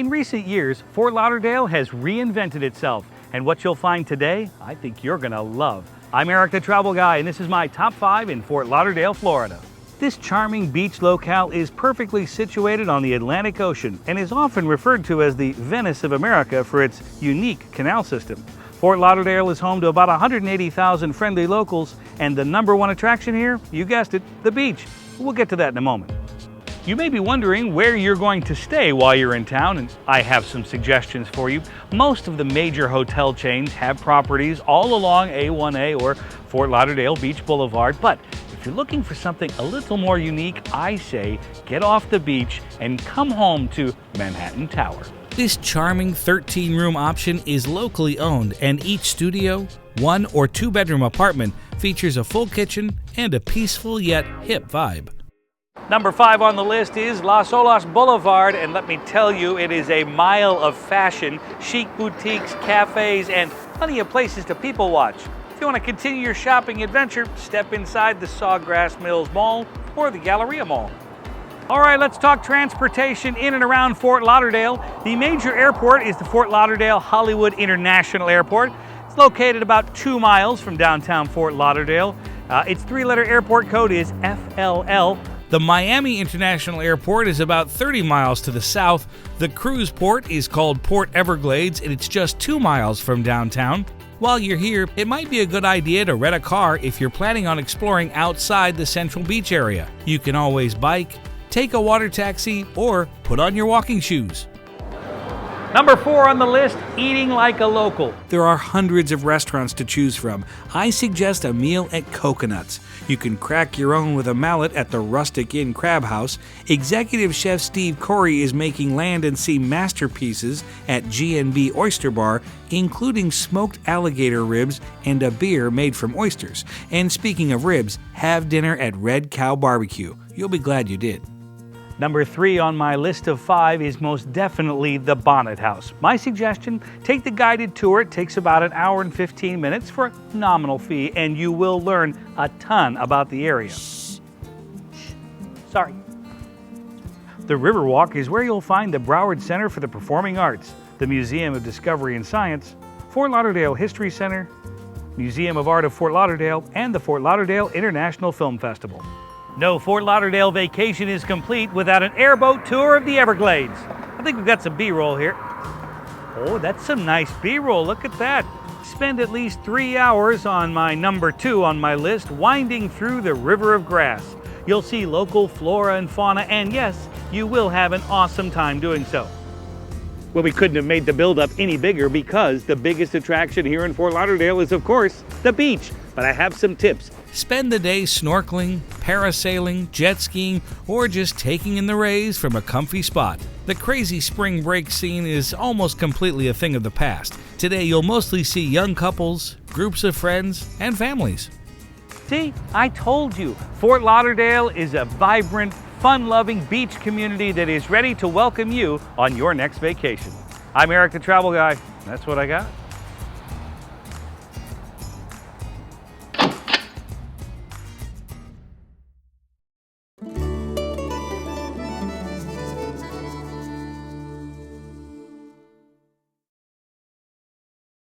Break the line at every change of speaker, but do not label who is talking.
In recent years, Fort Lauderdale has reinvented itself, and what you'll find today, I think you're gonna love. I'm Erik the Travel Guy, and this is my top 5 in Fort Lauderdale, Florida. This charming beach locale is perfectly situated on the Atlantic Ocean and is often referred to as the Venice of America for its unique canal system. Fort Lauderdale is home to about 180,000 friendly locals, and the #1 attraction here, you guessed it, the beach. We'll get to that in a moment. You may be wondering where you're going to stay while you're in town, and I have some suggestions for you. Most of the major hotel chains have properties all along A1A or Fort Lauderdale Beach Boulevard, but if you're looking for something a little more unique, I say get off the beach and come home to Manhattan Tower.
This charming 13-room option is locally owned, and each studio, 1 or 2 bedroom apartment features a full kitchen and a peaceful yet hip vibe.
Number 5 on the list is Olas Boulevard, and let me tell you, it is a mile of fashion, chic boutiques, cafes, and plenty of places to people watch. If you want to continue your shopping adventure, step inside the Sawgrass Mills Mall or the Galleria Mall. All right, let's talk transportation in and around Fort Lauderdale. The major airport is the Fort Lauderdale Hollywood International Airport. It's located about 2 miles from downtown Fort Lauderdale. Its 3-letter airport code is FLL.
The Miami International Airport is about 30 miles to the south. The cruise port is called Port Everglades, and it's just 2 miles from downtown. While you're here, it might be a good idea to rent a car if you're planning on exploring outside the Central Beach area. You can always bike, take a water taxi, or put on your walking shoes.
Number 4 on the list, eating like a local.
There are hundreds of restaurants to choose from. I suggest a meal at Coconuts. You can crack your own with a mallet at the Rustic Inn Crab House. Executive Chef Steve Corey is making land and sea masterpieces at G&B Oyster Bar, including smoked alligator ribs and a beer made from oysters. And speaking of ribs, have dinner at Red Cow Barbecue. You'll be glad you did.
Number 3 on my list of 5 is most definitely the Bonnet House. My suggestion, take the guided tour. It takes about 1 hour and 15 minutes for a nominal fee, and you will learn a ton about the area. Sorry. The Riverwalk is where you'll find the Broward Center for the Performing Arts, the Museum of Discovery and Science, Fort Lauderdale History Center, Museum of Art of Fort Lauderdale, and the Fort Lauderdale International Film Festival. No Fort Lauderdale vacation is complete without an airboat tour of the Everglades. I think we've got some B-roll here. Oh, that's some nice B-roll. Look at that. Spend at least 3 hours on my number 2 on my list, winding through the River of Grass. You'll see local flora and fauna, and yes, you will have an awesome time doing so. Well, we couldn't have made the build-up any bigger because the biggest attraction here in Fort Lauderdale is, of course, the beach. But I have some tips.
Spend the day snorkeling, parasailing, jet skiing, or just taking in the rays from a comfy spot. The crazy spring break scene is almost completely a thing of the past. Today, you'll mostly see young couples, groups of friends, and families.
See, I told you, Fort Lauderdale is a vibrant, fun-loving beach community that is ready to welcome you on your next vacation. I'm Erik the Travel Guy. That's what I got.